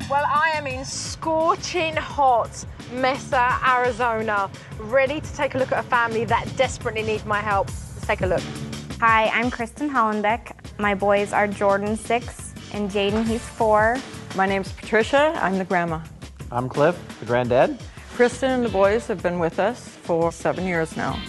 Well, I am in scorching hot Mesa, Arizona, ready to take a look at a family that desperately needs my help. Let's take a look. Hi, I'm Kristen Hallenbeck. My boys are Jordan, 6, and Jaden, he's 4. My name's Patricia. I'm the grandma. I'm Cliff, the granddad. Kristen and the boys have been with us for 7 years now.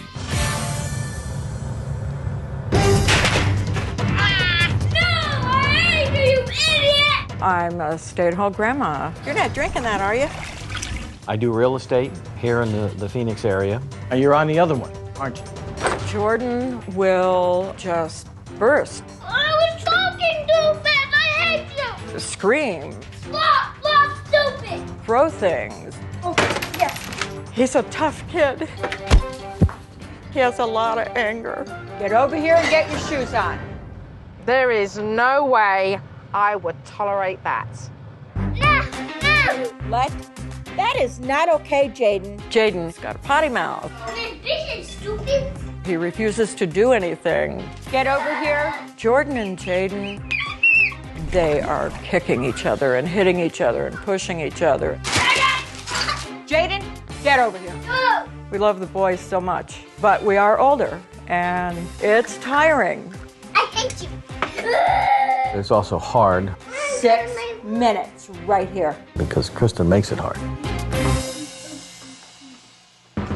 I'm a stay-at-home grandma. You're not drinking that, are you? I do real estate here in the Phoenix area. And you're on the other one, aren't you? Jordan will just burst. I was talking too fast. I hate you. Scream. Stop, stupid. Throw things. Oh, yes. He's a tough kid. He has a lot of anger. Get over here and get your shoes on. There is no way I would tolerate that. No. What? That is not okay, Jaden. Jaden's got a potty mouth. This is stupid. He refuses to do anything. Get over here. Jordan and Jaden, they are kicking each other and hitting each other and pushing each other. Jaden, get over here. No. We love the boys so much, but we are older and it's tiring. I hate you. It's also hard 6 minutes right here. because Kristen makes it hard.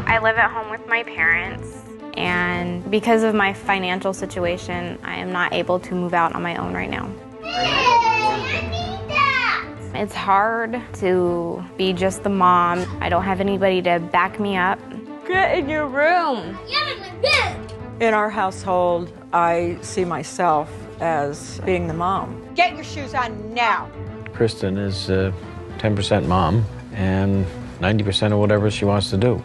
I live at home with my parents, and because of my financial situation, I am not able to move out on my own right now. I need that. It's hard to be just the mom. I don't have anybody to back me up. Get in your room. Get in my bed. In our household, I see myself as being the mom. Get your shoes on now. Kristen is 10% mom and 90% of whatever she wants to do.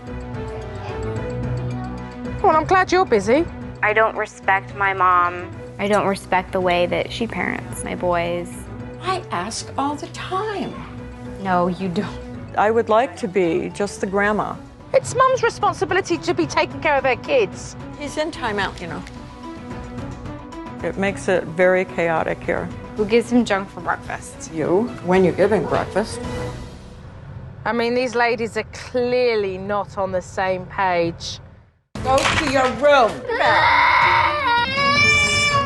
Well, I'm glad you're busy. I don't respect my mom. I don't respect the way that she parents my boys. I ask all the time. No, you don't. I would like to be just the grandma. It's mum's responsibility to be taking care of her kids. He's in timeout, you know. It makes it very chaotic here. Who gives him junk for breakfast? You, when you're giving breakfast. I mean, these ladies are clearly not on the same page. Go to your room.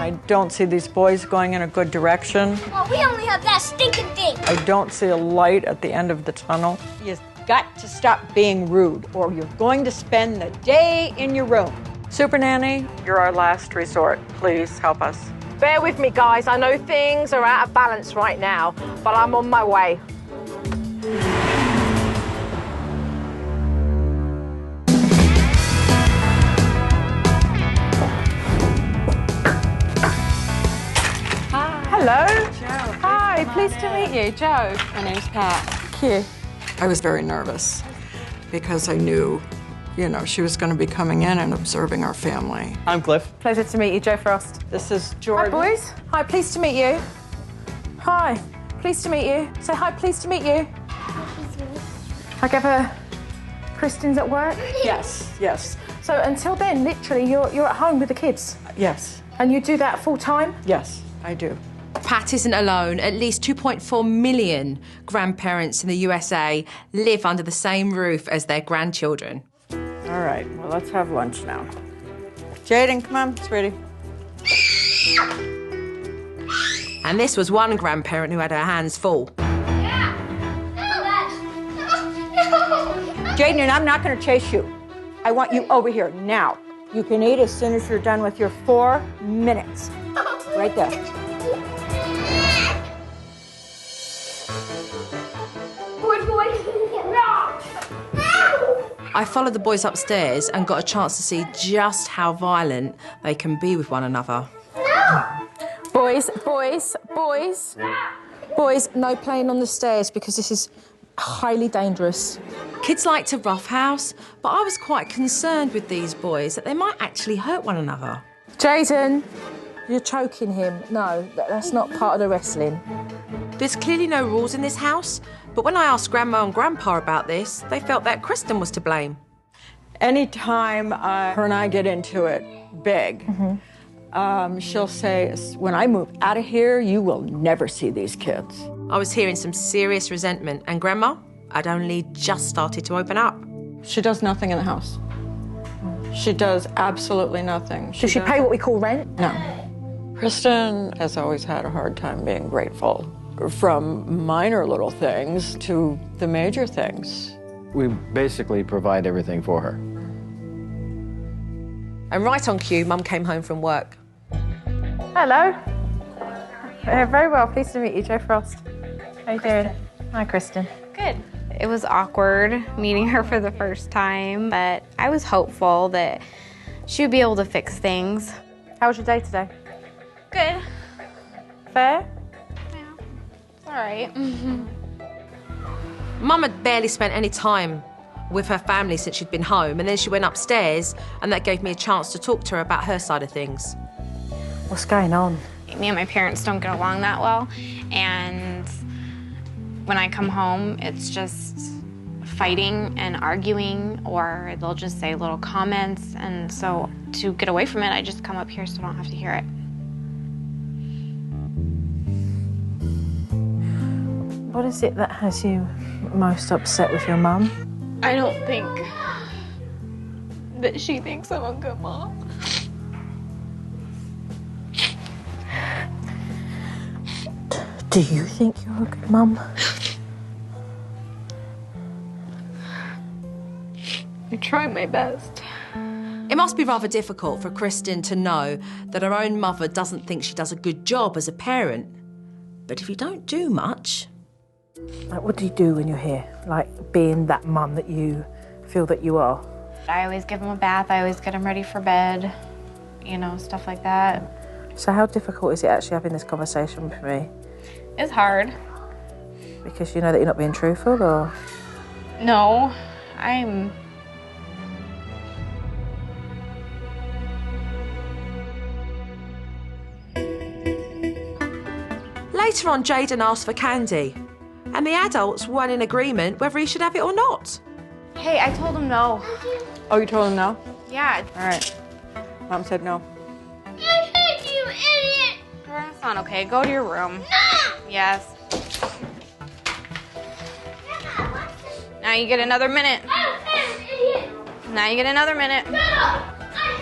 I don't see these boys going in a good direction. Well, we only have that stinking thing. I don't see a light at the end of the tunnel. You've got to stop being rude, or you're going to spend the day in your room. Supernanny, you're our last resort. Please help us. Bear with me, guys. I know things are out of balance right now, but I'm on my way. Hello. Joe. Hi, pleased to meet you, Joe. My name's Pat. Thank you. I was very nervous because I knew, she was going to be coming in and observing our family. I'm Cliff. Pleasure to meet you, Joe Frost. This is Hi, Jordan. boys. Hi, pleased to meet you. Hi, pleased to meet you. Say hi, pleased to meet you. I gather Kristen's at work? Yes, yes, So until then, literally, you're at home with the kids? yes, And you do that full time? yes, I do. Pat isn't alone. At least 2.4 million grandparents in the USA live under the same roof as their grandchildren. All right, well, let's have lunch now. Jaden, come on, sweetie. And this was one grandparent who had her hands full. Yeah. No. Jaden, and I'm not going to chase you. I want you over here now. You can eat as soon as you're done with your 4 minutes. Right there. I followed the boys upstairs and got a chance to see just how violent they can be with one another. Boys, no playing on the stairs because this is highly dangerous. Kids like to roughhouse, but I was quite concerned with these boys that they might actually hurt one another. Jaden, you're choking him. No, that's not part of the wrestling. There's clearly no rules in this house, but when I asked Grandma and Grandpa about this, they felt that Kristen was to blame. Anytime her and I get into it big, she'll say, when I move out of here, you will never see these kids. I was hearing some serious resentment, and Grandma had only just started to open up. She does nothing in the house. She does absolutely nothing. Does she pay what we call rent? No. Kristen has always had a hard time being grateful, from minor little things to the major things. We basically provide everything for her. And right on cue, Mum came home from work. Hello. Very well. Pleased to meet you, Joe Frost. How you doing? Hi, Kristen. Good. It was awkward meeting her for the first time, but I was hopeful that she would be able to fix things. How was your day today? Good. Fair? Yeah, it's all right. Mum had barely spent any time with her family since she'd been home, and then she went upstairs, and that gave me a chance to talk to her about her side of things. What's going on? Me and my parents don't get along that well, and when I come home, it's just fighting and arguing, or they'll just say little comments, and so to get away from it, I just come up here so I don't have to hear it. What is it that has you most upset with your mum? I don't think that she thinks I'm a good mom. Do you think you're a good mum? I try my best. It must be rather difficult for Kristen to know that her own mother doesn't think she does a good job as a parent. But if you don't do much... Like, what do you do when you're here? Like, being that mum that you feel that you are? I always give him a bath, I always get him ready for bed, you know, stuff like that. So how difficult is it actually having this conversation with me? It's hard. Because you know that you're not being truthful, or? No, I'm... Later on, Jaden asked for candy, and the adults weren't in agreement whether he should have it or not. Hey, I told him no. Oh, you told him no? Yeah. All right. Mom said no. I hate you, idiot! That's not okay. Go to your room. No! Yes. Now you get another minute. I'm an idiot! Now you get another minute. No! I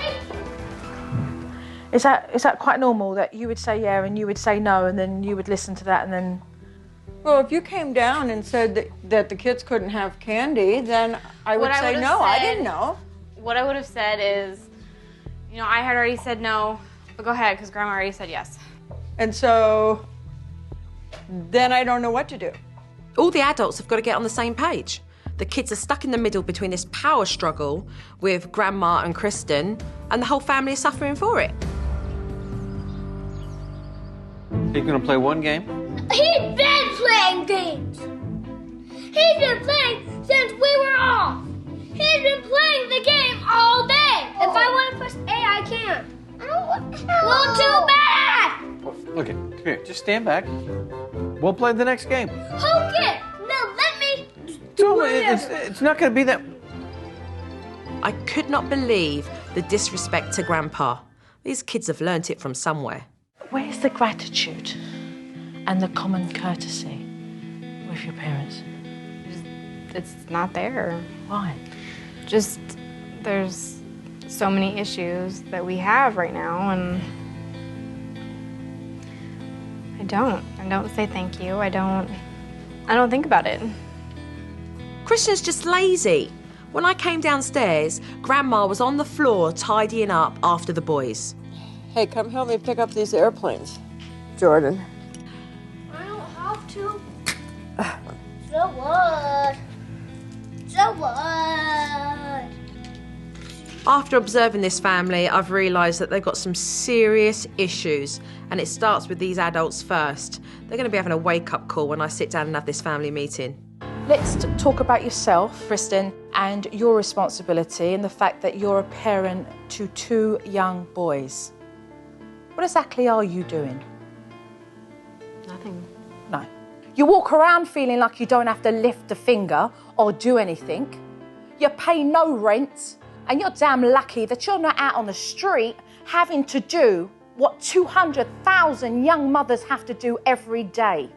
hate you! Is that quite normal that you would say yeah and you would say no and then you would listen to that and then... Well, if you came down and said that the kids couldn't have candy, then I would say no. I didn't know. What I would have said is, you know, I had already said no, but go ahead, because Grandma already said yes. And so then I don't know what to do. All the adults have got to get on the same page. The kids are stuck in the middle between this power struggle with Grandma and Kristen, and the whole family is suffering for it. You're gonna play one game? He's been playing games! He's been playing since we were off! He's been playing the game all day! If I want to press A, I can. Well, too bad! Well, look, come here. Just stand back. We'll play the next game. Okay, now let me It's not gonna be that... I could not believe the disrespect to Grandpa. These kids have learnt it from somewhere. Where's the gratitude and the common courtesy with your parents? It's not there. Why? Just, there's so many issues that we have right now, and I don't say thank you. I don't think about it. Kristen's just lazy. When I came downstairs, Grandma was on the floor tidying up after the boys. Hey, come help me pick up these airplanes, Jordan. I don't have to. So what? So what? After observing this family, I've realised that they've got some serious issues, and it starts with these adults first. They're going to be having a wake-up call when I sit down and have this family meeting. Let's talk about yourself, Kristen, and your responsibility and the fact that you're a parent to 2 young boys. What exactly are you doing? Nothing. No. You walk around feeling like you don't have to lift a finger or do anything. You pay no rent, and you're damn lucky that you're not out on the street having to do what 200,000 young mothers have to do every day.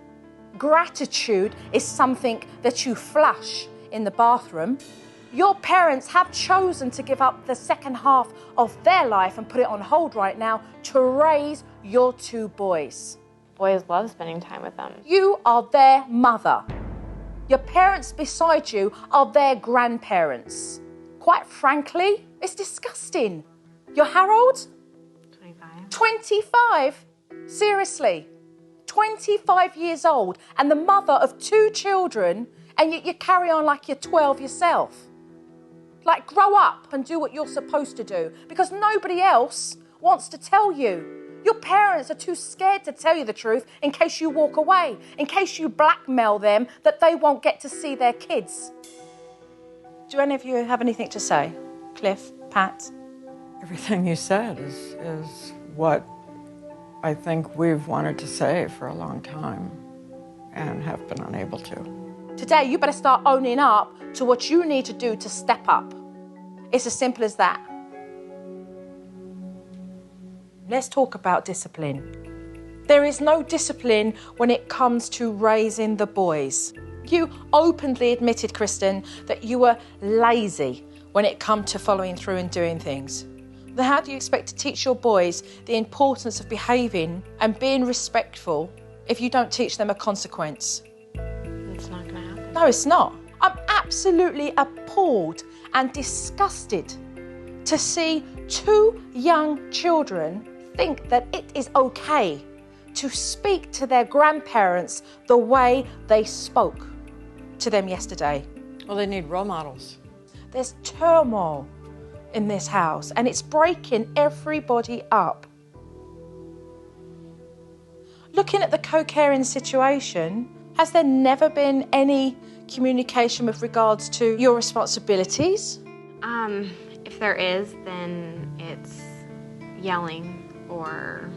gratitude is something that you flush in the bathroom. Your parents have chosen to give up the second half of their life and put it on hold right now to raise your two boys. Boys love spending time with them. You are their mother. Your parents beside you are their grandparents. Quite frankly, it's disgusting. You're how old? 25. 25? Seriously? 25 years old and the mother of two children, and you carry on like you're 12 yourself. Like, grow up and do what you're supposed to do, because nobody else wants to tell you. Your parents are too scared to tell you the truth in case you walk away, in case you blackmail them that they won't get to see their kids. Do any of you have anything to say? Cliff, Pat? Everything you said is what I think we've wanted to say for a long time and have been unable to. Today, you better start owning up to what you need to do to step up. It's as simple as that. Let's talk about discipline. There is no discipline when it comes to raising the boys. You openly admitted, Kristen, that you were lazy when it come to following through and doing things. Then how do you expect to teach your boys the importance of behaving and being respectful if you don't teach them a consequence? It's not gonna happen. No, it's not. I'm absolutely appalled and disgusted to see two young children think that it is okay to speak to their grandparents the way they spoke to them yesterday. Well, they need role models. There's turmoil in this house and it's breaking everybody up. Looking at the co-caring situation, has there never been any communication with regards to your responsibilities? If there is, then it's yelling or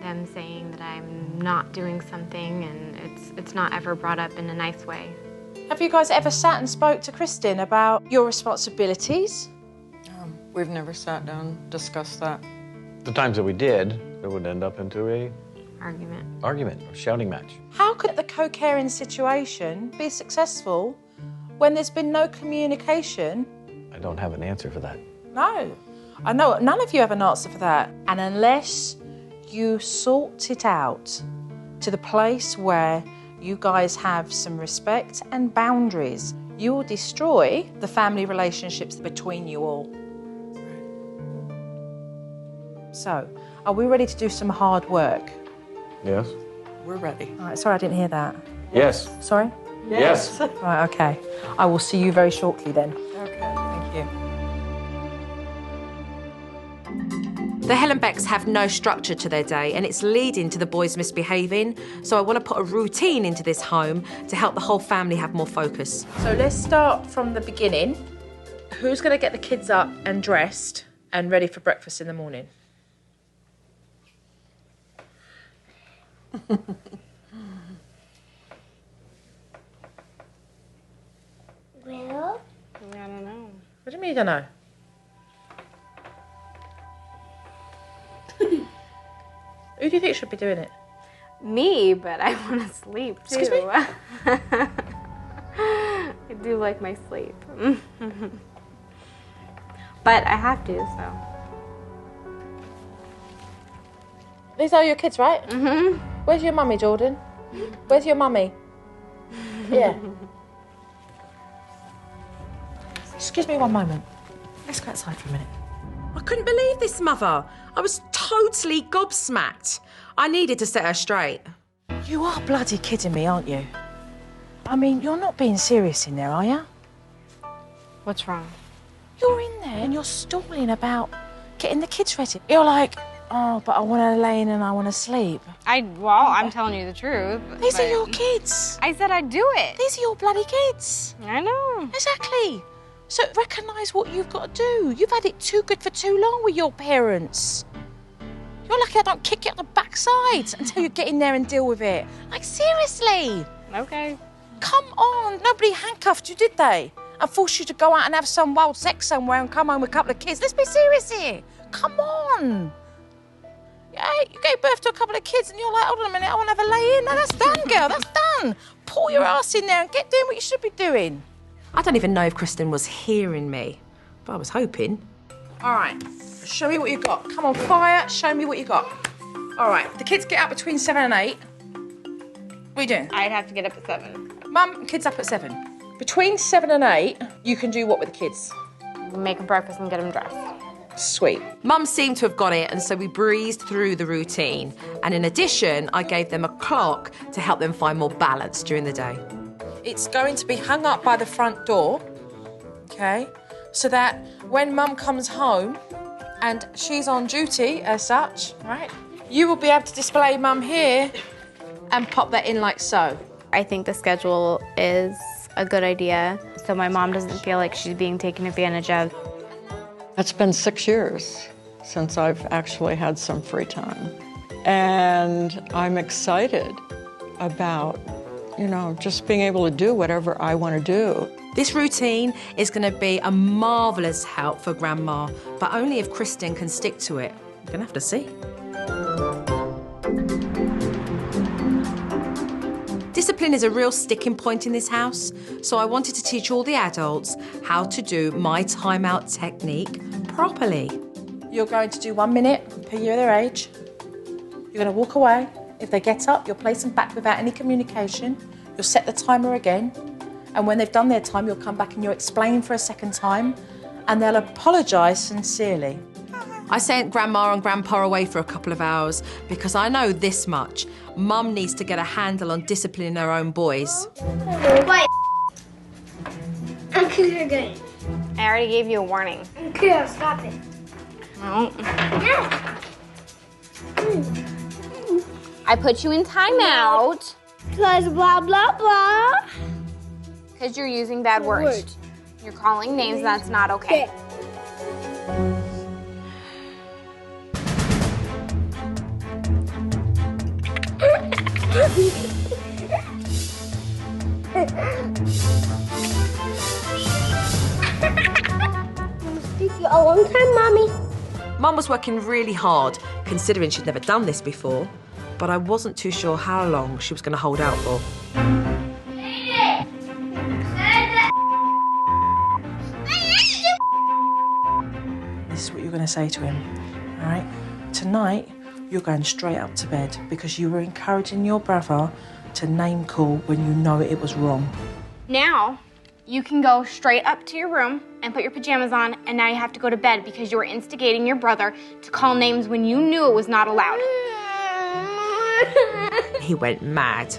them saying that I'm not doing something, and it's not ever brought up in a nice way. Have you guys ever sat and spoke to Kristen about your responsibilities? We've never sat down and discussed that. The times that we did, it would end up into a Argument. or shouting match. How could the co-caring situation be successful when there's been no communication? I don't have an answer for that. No. I know none of you have an answer for that. And unless you sort it out to the place where you guys have some respect and boundaries, you will destroy the family relationships between you all. So, are we ready to do some hard work? Yes? We're ready. All right, sorry, I didn't hear that. Yes. Sorry? Yes. Right, okay. I will see you very shortly then. Okay, thank you. The Hallenbecks have no structure to their day, and it's leading to the boys misbehaving. So I want to put a routine into this home to help the whole family have more focus. So let's start from the beginning. Who's going to get the kids up and dressed and ready for breakfast in the morning? Well, I don't know. What do you mean you don't know? Who do you think should be doing it? Me, but I want to sleep too. Excuse me? I do like my sleep. But I have to, so. These are your kids, right? Mm-hmm. Where's your mummy, Jordan? Where's your mummy? Yeah. Excuse me one moment. Let's go outside for a minute. I couldn't believe this, Mother. I was totally gobsmacked. I needed to set her straight. You are bloody kidding me, aren't you? I mean, you're not being serious in there, are you? What's wrong? You're in there and you're stalling about getting the kids ready. You're like, oh, but I want to lay in and I want to sleep. I'm telling you the truth. These are your kids. I said I'd do it. These are your bloody kids. I know. Exactly. So recognise what you've got to do. You've had it too good for too long with your parents. You're lucky I don't kick you up the backside until you get in there and deal with it. Like, seriously. Okay. Come on. Nobody handcuffed you, did they? And forced you to go out and have some wild sex somewhere and come home with a couple of kids. Let's be serious here. Come on. Yeah, you gave birth to a couple of kids and you're like, hold on a minute, I want to have a lay in. No, that's done, girl. That's on. Pull your ass in there and get doing what you should be doing. I don't even know if Kristen was hearing me, but I was hoping. All right, show me what you got. Come on, fire, show me what you got. All right, the kids get up between 7 and 8. What are you doing? I'd have to get up at 7. Mum, kids up at 7. Between 7 and 8, you can do what with the kids? Make them breakfast and get them dressed. Sweet. Mum seemed to have got it, and so we breezed through the routine. And in addition, I gave them a clock to help them find more balance during the day. It's going to be hung up by the front door, okay? So that when Mum comes home and she's on duty as such, right? You will be able to display Mum here and pop that in like so. I think the schedule is a good idea, so my mom doesn't feel like she's being taken advantage of. It's been 6 years since I've actually had some free time. And I'm excited about, just being able to do whatever I want to do. This routine is going to be a marvellous help for Grandma, but only if Kristen can stick to it. You're going to have to see. Discipline is a real sticking point in this house, so I wanted to teach all the adults how to do my timeout technique properly. You're going to do 1 minute per year of their age. You're going to walk away. If they get up, you'll place them back without any communication. You'll set the timer again. And when they've done their time, you'll come back and you'll explain for a second time, and they'll apologise sincerely. I sent Grandma and Grandpa away for a couple of hours because I know this much. Mum needs to get a handle on disciplining her own boys. Wait. I'm clear again. I already gave you a warning. I'm clear, stop it. No. Yeah. I put you in timeout Because blah, blah, blah. because you're using bad words. You're calling names, that's not okay. A long time, Mommy. Mum was working really hard, considering she'd never done this before, but I wasn't too sure how long she was going to hold out for. This is what you're going to say to him, all right? Tonight, you're going straight up to bed because you were encouraging your brother to name call when you know it was wrong. Now, you can go straight up to your room and put your pajamas on, and now you have to go to bed because you were instigating your brother to call names when you knew it was not allowed. He went mad.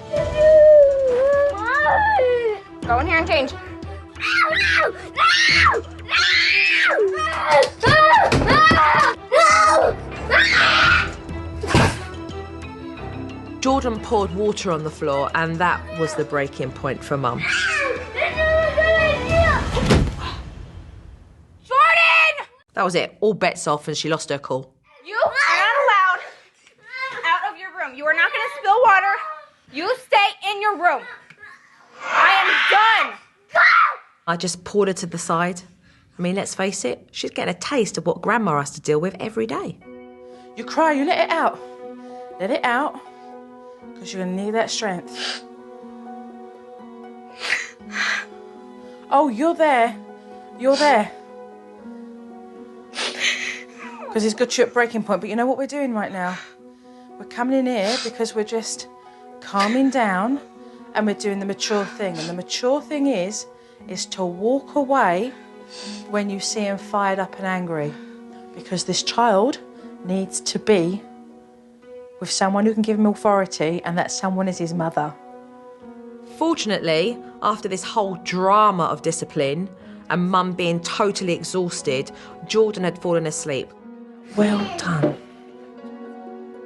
Go in here and change. Jordan poured water on the floor, and that was the breaking point for Mum. Jordan! That was it. All bets off, and she lost her cool. You are not allowed out of your room. You are not going to spill water. You stay in your room. I am done. I just pulled her to the side. I mean, let's face it, she's getting a taste of what Grandma has to deal with every day. You cry, you let it out. Let it out, because you're going to need that strength. Oh, you're there. You're there. Because it's got you at breaking point. But you know what we're doing right now? We're coming in here because we're just calming down and we're doing the mature thing. And the mature thing is to walk away when you see him fired up and angry. Because this child needs to be with someone who can give him authority, and that someone is his mother. Fortunately, after this whole drama of discipline and Mum being totally exhausted, Jordan had fallen asleep. Well done.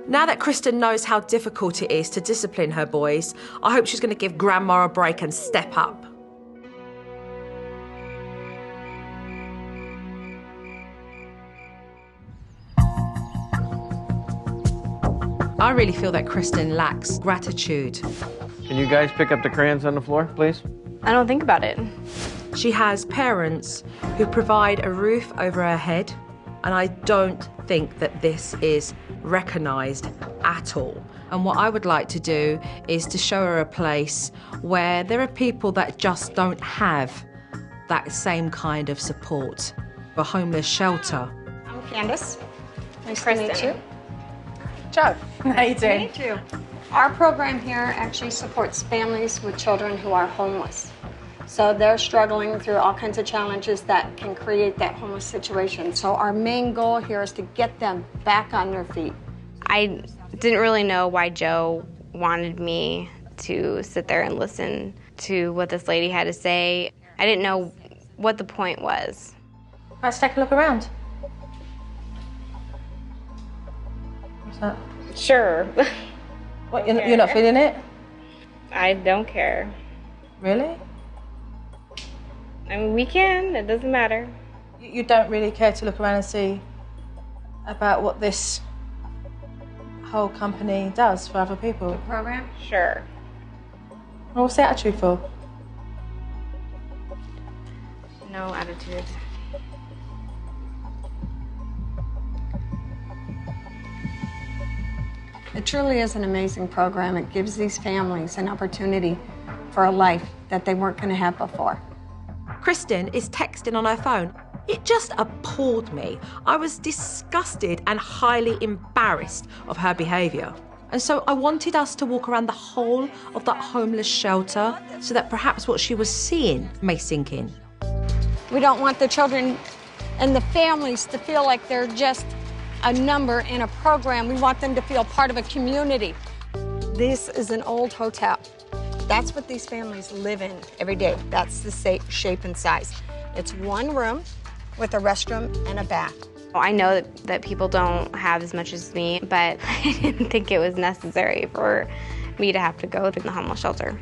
Now that Kristen knows how difficult it is to discipline her boys, I hope she's going to give Grandma a break and step up. I really feel that Kristen lacks gratitude. Can you guys pick up the crayons on the floor, please? I don't think about it. She has parents who provide a roof over her head, and I don't think that this is recognised at all. And what I would like to do is to show her a place where there are people that just don't have that same kind of support. A homeless shelter. I'm Candace. Nice Kristen. to meet you. Joe, how you doing? Meet you. Our program here actually supports families with children who are homeless. So they're struggling through all kinds of challenges that can create that homeless situation. So our main goal here is to get them back on their feet. I didn't really know why Joe wanted me to sit there and listen to what this lady had to say. I didn't know what the point was. Let's take a look around. What's that? Sure. What, you're not feeling it? I don't care. Really? I mean, we can. It doesn't matter. You don't really care to look around and see about what this whole company does for other people? Program? Sure. Well, what's the attitude for? No attitude. It truly is an amazing program. It gives these families an opportunity for a life that they weren't going to have before. Kristen is texting on her phone. It just appalled me. I was disgusted and highly embarrassed of her behaviour. And so I wanted us to walk around the whole of that homeless shelter so that perhaps what she was seeing may sink in. We don't want the children and the families to feel like they're just a number in a program. We want them to feel part of a community. This is an old hotel. That's what these families live in every day. That's the shape and size. It's one room with a restroom and a bath. I know that people don't have as much as me, but I didn't think it was necessary for me to have to go to the homeless shelter.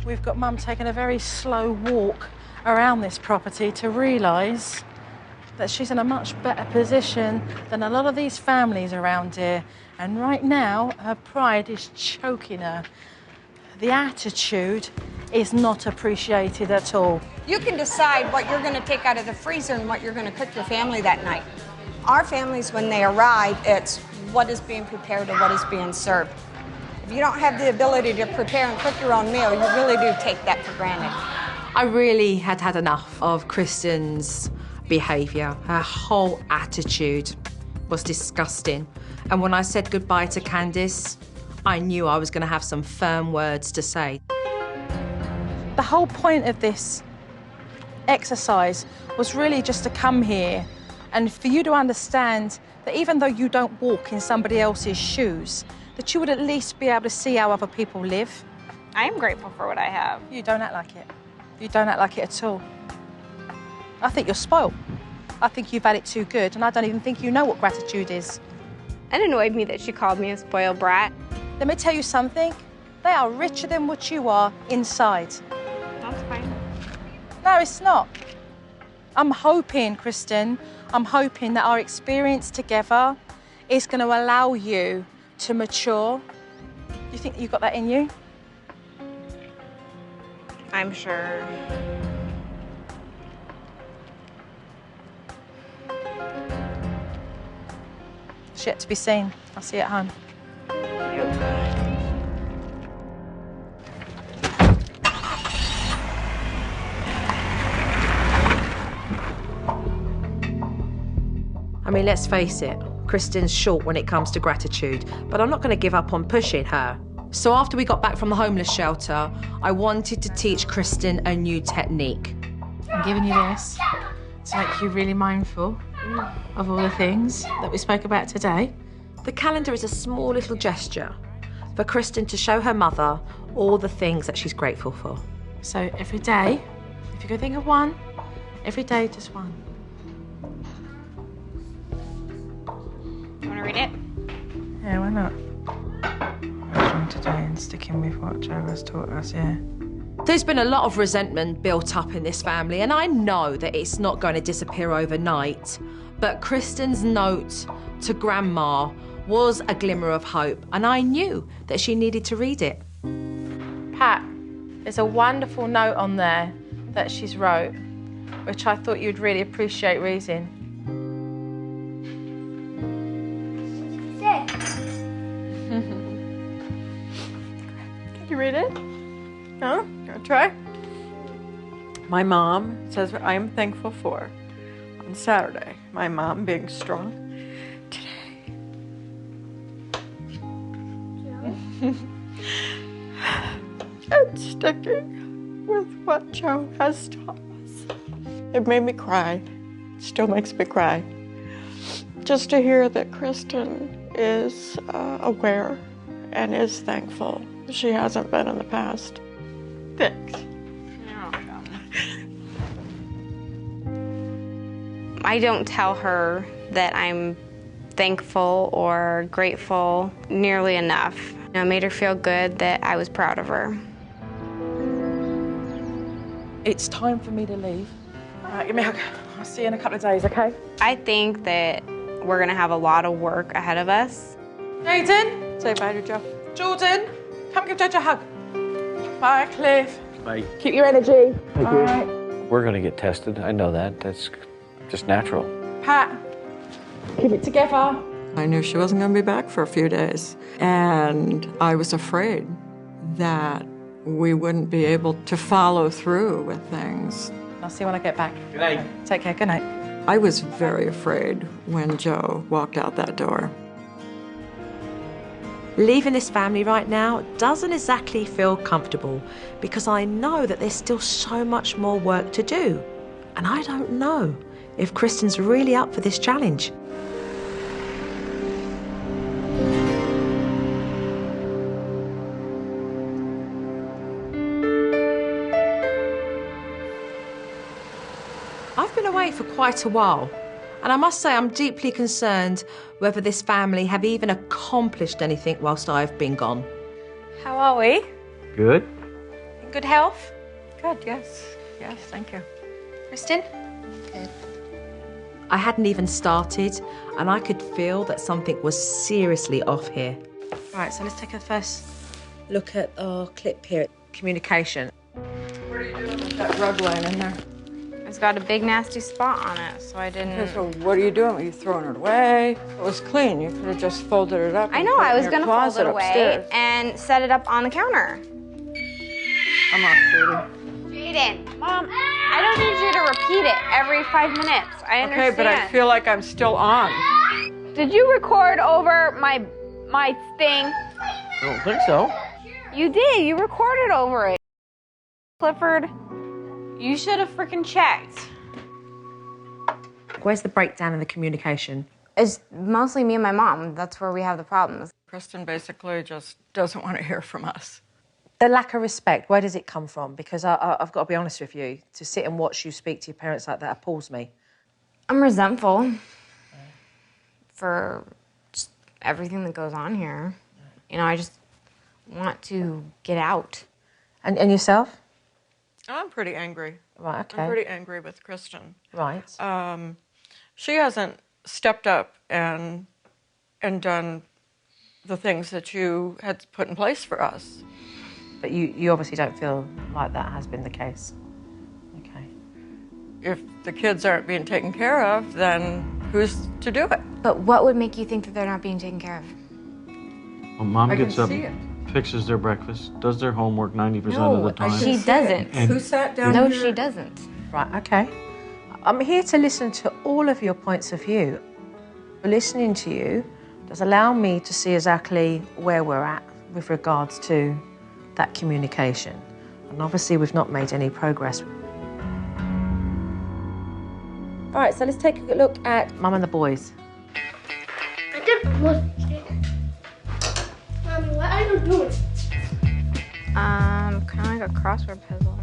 We've got Mum taking a very slow walk around this property to realise that she's in a much better position than a lot of these families around here. And right now, her pride is choking her. The attitude is not appreciated at all. You can decide what you're going to take out of the freezer and what you're going to cook your family that night. Our families, when they arrive, it's what is being prepared or what is being served. If you don't have the ability to prepare and cook your own meal, you really do take that for granted. I really had had enough of Kristen's behaviour. Her whole attitude was disgusting. And when I said goodbye to Candace, I knew I was going to have some firm words to say. The whole point of this exercise was really just to come here and for you to understand that even though you don't walk in somebody else's shoes, that you would at least be able to see how other people live. I am grateful for what I have. You don't act like it. You don't act like it at all. I think you're spoiled. I think you've had it too good, and I don't even think you know what gratitude is. It annoyed me that she called me a spoiled brat. Let me tell you something. They are richer than what you are inside. That's fine. No, it's not. I'm hoping, Kristen, I'm hoping that our experience together is going to allow you to mature. Do you think you've got that in you? I'm sure. It's yet to be seen. I'll see you at home. I mean, let's face it, Kristen's short when it comes to gratitude, but I'm not going to give up on pushing her. So after we got back from the homeless shelter, I wanted to teach Kristen a new technique. I'm giving you this to make you really mindful of all the things that we spoke about today. The calendar is a small little gesture for Kristen to show her mother all the things that she's grateful for. So every day, if you could think of one, every day just one. You want to read it? Yeah, why not? From today and sticking with what Joe has taught us, yeah. There's been a lot of resentment built up in this family, and I know that it's not going to disappear overnight, but Kristen's note to Grandma was a glimmer of hope, and I knew that she needed to read it. Pat, there's a wonderful note on there that she's wrote, which I thought you'd really appreciate reading. gonna try. My mom says what I am thankful for on Saturday. My mom being strong today. And sticking with what Joe has taught us. It made me cry. Still makes me cry. Just to hear that Kristen is aware and is thankful. She hasn't been in the past. Thanks. I don't tell her that I'm thankful or grateful nearly enough. I made her feel good that I was proud of her. It's time for me to leave. All right, give me a hug. I'll see you in a couple of days, okay? I think that we're gonna have a lot of work ahead of us. Nathan, Say bye to Joe. Jordan, come give Jojo a hug. Bye, Cliff. Bye. Keep your energy. Thank All you. right. We're going to get tested. I know that. That's just natural. Pat, keep it together. I knew she wasn't going to be back for a few days. And I was afraid that we wouldn't be able to follow through with things. I'll see you when I get back. Good night. Take care. Good night. I was very afraid when Joe walked out that door. Leaving this family right now doesn't exactly feel comfortable because I know that there's still so much more work to do. And I don't know if Kristen's really up for this challenge. I've been away for quite a while, and I must say I'm deeply concerned whether this family have even accomplished anything whilst I've been gone. How are we? Good. In good health? Good, yes. Yes, thank you. Kristen? I hadn't even started, and I could feel that something was seriously off here. Right, so let's take a first look at our clip here. Communication. What are you doing with that rug laying in there? It's got a big nasty spot on it, so I didn't... So what are you doing? Are you throwing it away? It was clean. You could have just folded it up. I and know, put I in was your gonna fold closet it away upstairs. and set it up on the counter. I'm off, Judy. Jaden, Mom, I don't need you to repeat it every 5 minutes. I understand. Okay, but I feel like I'm still on. Did you record over my thing? I don't think so. You did. You recorded over it. Clifford, you should have freaking checked. Where's the breakdown in the communication? It's mostly me and my mom. That's where we have the problems. Kristen basically just doesn't want to hear from us. The lack of respect, where does it come from? Because I've got to be honest with you, to sit and watch you speak to your parents like that appalls me. I'm resentful for just everything that goes on here. You know, I just want to get out. And yourself? I'm pretty angry. Right, okay. I'm pretty angry with Kristen. Right. She hasn't stepped up and done the things that you had put in place for us. But you obviously don't feel like that has been the case. Okay. If the kids aren't being taken care of, then who's to do it? But what would make you think that they're not being taken care of? Well, Mom I gets can up, see it. fixes their breakfast, does their homework 90% No, of the time. she doesn't. And- Who sat down No, here? she doesn't. Right, okay. I'm here to listen to all of your points of view. Listening to you does allow me to see exactly where we're at with regards to that communication. And obviously we've not made any progress. All right, so let's take a look at Mum and the boys. I did almost Mommy, what are you doing? Kind of like a crossword puzzle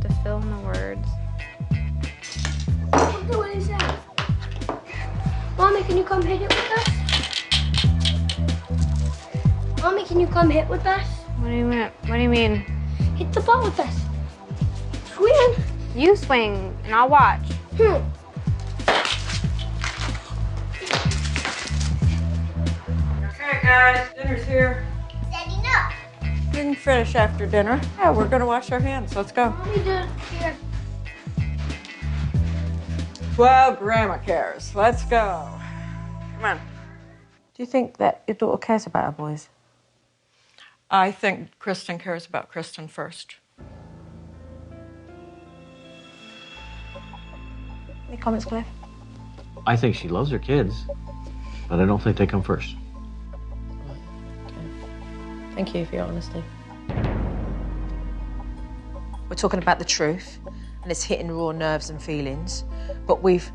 to fill in the words. Look at what he said. Mommy, can you come hit it with us? Mommy, can you come hit with us? What do you mean? What do you mean? Hit the ball with us. Swing. You swing and I'll watch. Okay, guys, dinner's here. Daddy, no. We can finish after dinner. Yeah, we're gonna wash our hands. Let's go. Mommy did it here. Well, Grandma cares. Let's go. Come on. Do you think that your daughter cares about her boys? I think Kristen cares about Kristen first. Any comments, Cliff? I think she loves her kids, but I don't think they come first. Thank you for your honesty. We're talking about the truth, and it's hitting raw nerves and feelings, but we've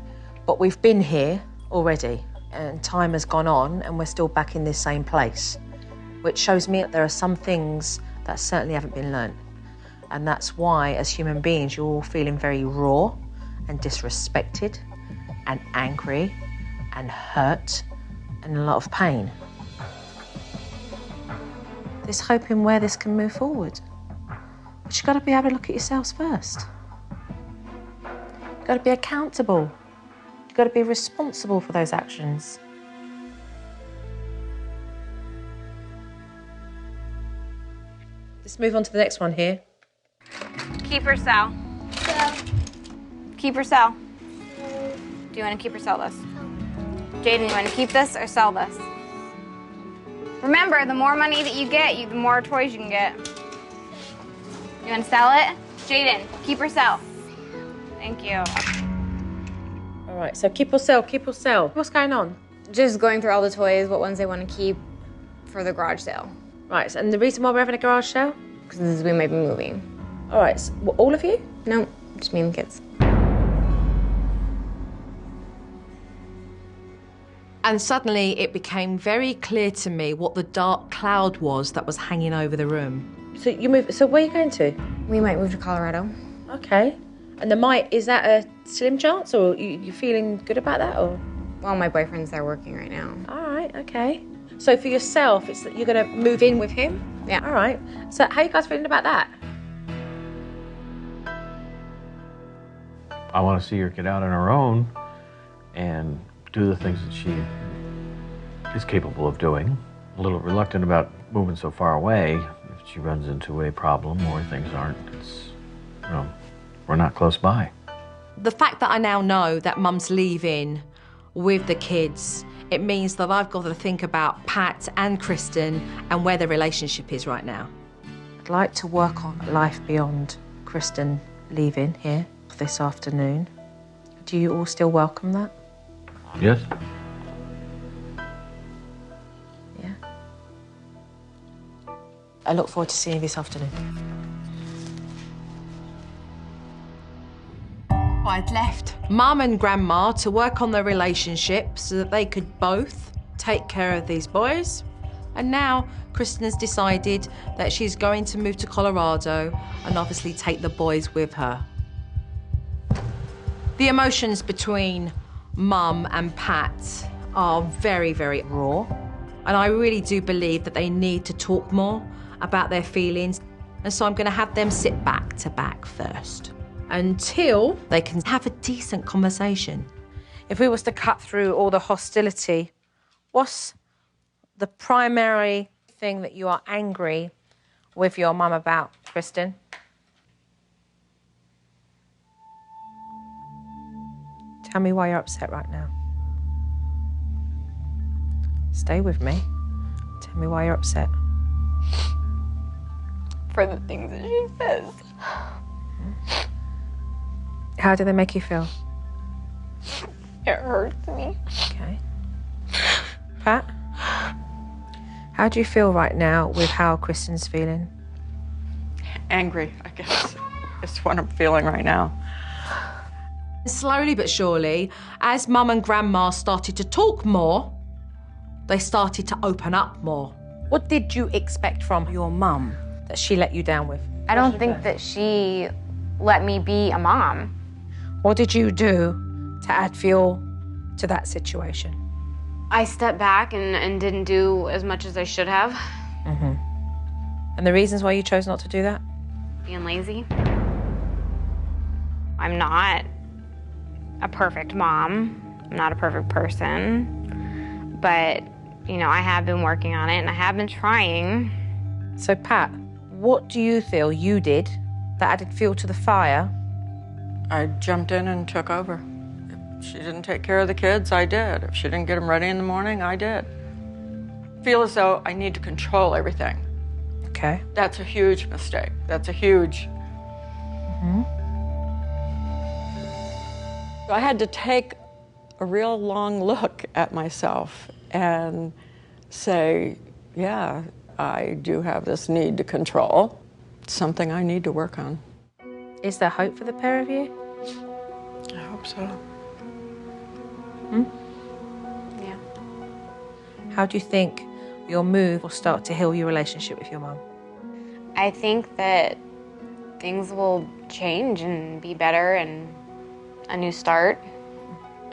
been here already, and time has gone on, and we're still back in this same place, which shows me that there are some things that certainly haven't been learnt. And that's why, as human beings, you're all feeling very raw and disrespected and angry and hurt and a lot of pain. There's hope in where this can move forward. But you've got to be able to look at yourselves first. You've got to be accountable. You've got to be responsible for those actions. Let's move on to the next one here. Keep or sell? Keep or sell? Do you want to keep or sell this? Jaden, you want to keep this or sell this? Remember, the more money that you get, the more toys you can get. You want to sell it? Jaden, keep or sell? Thank you. All right, so keep or sell, keep or sell. What's going on? Just going through all the toys, what ones they want to keep for the garage sale. Right, and the reason why we're having a garage sale? Because we might be moving. All right, so, all of you? No, just me and the kids. And suddenly it became very clear to me what the dark cloud was that was hanging over the room. So you move. So where are you going to? We might move to Colorado. Okay. And is that a slim chance, or you feeling good about that, or? Well, my boyfriend's there working right now. All right, okay. So for yourself, it's that you're going to move in with him? Yeah. All right. So how are you guys feeling about that? I want to see her get out on her own and do the things that she is capable of doing. A little reluctant about moving so far away. If she runs into a problem or things aren't, we're not close by. The fact that I now know that Mum's leaving with the kids, it means that I've got to think about Pat and Kristen and where their relationship is right now. I'd like to work on life beyond Kristen leaving here this afternoon. Do you all still welcome that? Yes? Yeah. I look forward to seeing you this afternoon. I'd left Mum and Grandma to work on their relationship so that they could both take care of these boys. And now Kristen has decided that she's going to move to Colorado and obviously take the boys with her. The emotions between Mum and Pat are very, very raw. And I really do believe that they need to talk more about their feelings. And so I'm going to have them sit back to back first until they can have a decent conversation. If we was to cut through all the hostility, what's the primary thing that you are angry with your mum about, Kristen? Tell me why you're upset right now. Stay with me. Tell me why you're upset. For the things that she says. How do they make you feel? It hurts me. Okay. Pat? How do you feel right now with how Kristen's feeling? Angry, I guess, is what I'm feeling right now. Slowly but surely, as Mum and Grandma started to talk more, they started to open up more. What did you expect from your mum that she let you down with? I don't think that she let me be a mom. What did you do to add fuel to that situation? I stepped back and didn't do as much as I should have. Mm-hmm. And the reasons why you chose not to do that? Being lazy. I'm not a perfect mom. I'm not a perfect person. But, I have been working on it and I have been trying. So, Pat, what do you feel you did that added fuel to the fire? I jumped in and took over. If she didn't take care of the kids, I did. If she didn't get them ready in the morning, I did. I feel as though I need to control everything. Okay. That's a huge mistake. That's a huge... I had to take a real long look at myself and say, yeah, I do have this need to control. It's something I need to work on. Is there hope for the pair of you? I hope so. Yeah. How do you think your move will start to heal your relationship with your mum? I think that things will change and be better and a new start.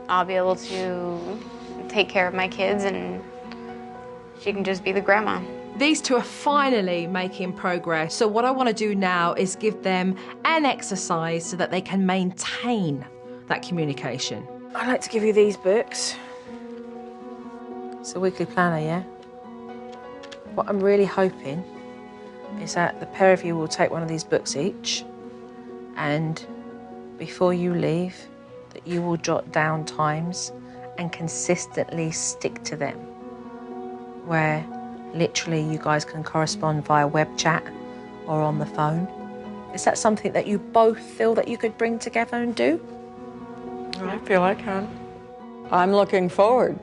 I'll be able to take care of my kids and she can just be the grandma. These two are finally making progress. So what I want to do now is give them an exercise so that they can maintain that communication. I'd like to give you these books. It's a weekly planner, yeah? What I'm really hoping is that the pair of you will take one of these books each, and before you leave, that you will jot down times and consistently stick to them, where literally you guys can correspond via web chat or on the phone. Is that something that you both feel that you could bring together and do? I feel I can. I'm looking forward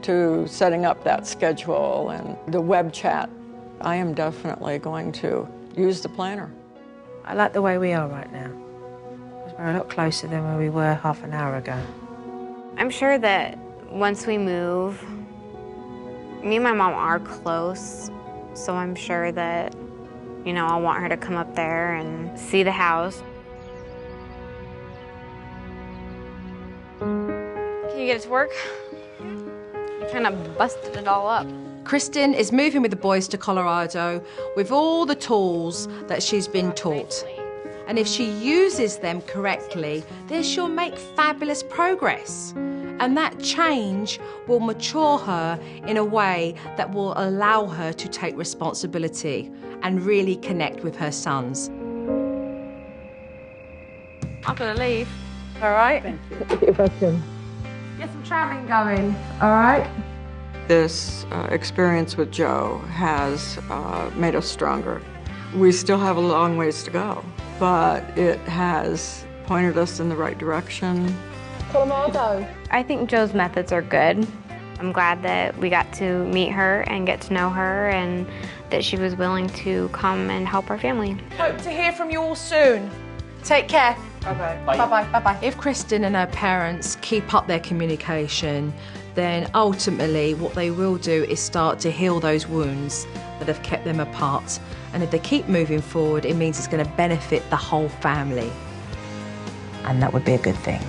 to setting up that schedule and the web chat. I am definitely going to use the planner. I like the way we are right now, because we're a lot closer than where we were half an hour ago. I'm sure that once we move, me and my mom are close, so I'm sure that, you know, I'll want her to come up there and see the house. Can you get it to work? You kind of busted it all up. Kristen is moving with the boys to Colorado with all the tools that she's been taught. And if she uses them correctly, then she'll make fabulous progress. And that change will mature her in a way that will allow her to take responsibility and really connect with her sons. I'm gonna leave. All right? Thank you. You're welcome. Get some traveling going, all right? This experience with Joe has made us stronger. We still have a long ways to go, but it has pointed us in the right direction. Colorado. I think Joe's methods are good. I'm glad that we got to meet her and get to know her and that she was willing to come and help our family. Hope to hear from you all soon. Take care. Bye-bye. Bye-bye. Bye-bye. If Kristen and her parents keep up their communication, then ultimately what they will do is start to heal those wounds that have kept them apart. And if they keep moving forward, it means it's going to benefit the whole family. And that would be a good thing.